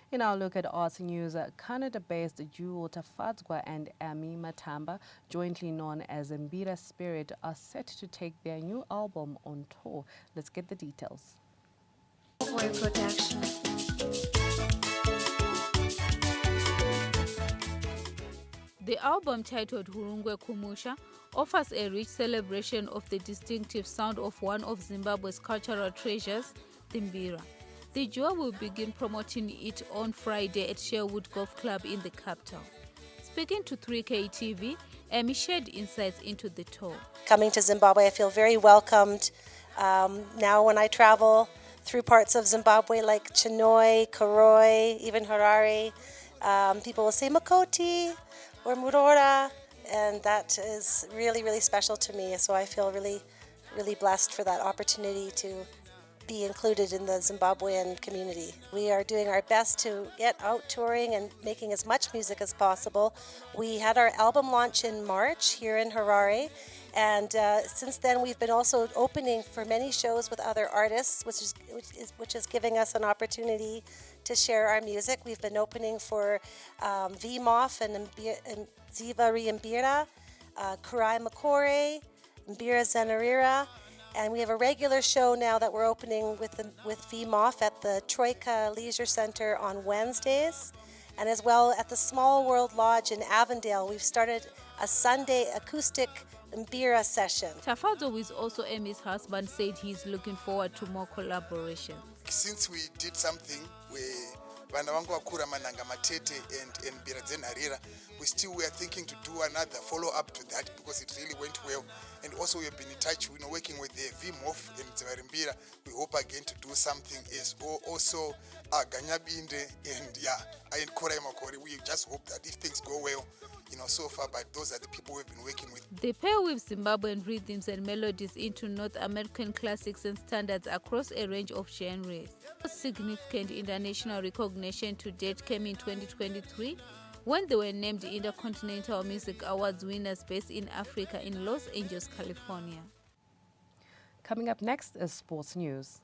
In our look at arts news, Canada-based duo Tafadzwa and Ami Matamba, jointly known as Mbira Spirit, are set to take their new album on tour. Let's get the details. Boy Production. The album, titled Hurungwe Kumusha, offers a rich celebration of the distinctive sound of one of Zimbabwe's cultural treasures, the Mbira. The duo will begin promoting it on Friday at Sherwood Golf Club in the capital. Speaking to 3K TV, Amy shared insights into the tour. Coming to Zimbabwe, I feel very welcomed. Now when I travel through parts of Zimbabwe like Chinhoyi, Koroi, even Harare, people will say Makoti or Murora, and that is really, really special to me. So I feel really, really blessed for that opportunity to be included in the Zimbabwean community. We are doing our best to get out touring and making as much music as possible. We had our album launch in March here in Harare, and since then we've been also opening for many shows with other artists, which is giving us an opportunity to share our music. We've been opening for VMOF and Ziva Mbira, Kurai Makore, Mbira Zenarira. And we have a regular show now that we're opening with VMOF at the Troika Leisure Center on Wednesdays. And as well at the Small World Lodge in Avondale, we've started a Sunday acoustic Mbira session. Tafadzwa, who is also Emmy's husband, said he's looking forward to more collaboration. Since we did something where vana vangu vakura mananga matete and Mbira Zenarira, we still were thinking to do another follow-up to that because it really went well. And also we have been in touch, working with the VMOF and Mbira. We hope again to do something as also Ganyabinde and Kurai Makore. We just hope that if things go well, so far, but those are the people we've been working with. They pair with Zimbabwean rhythms and melodies into North American classics and standards across a range of genres. Significant international recognition to date came in 2023 when they were named Intercontinental Music Awards winners based in Africa in Los Angeles, California. Coming up next is sports news.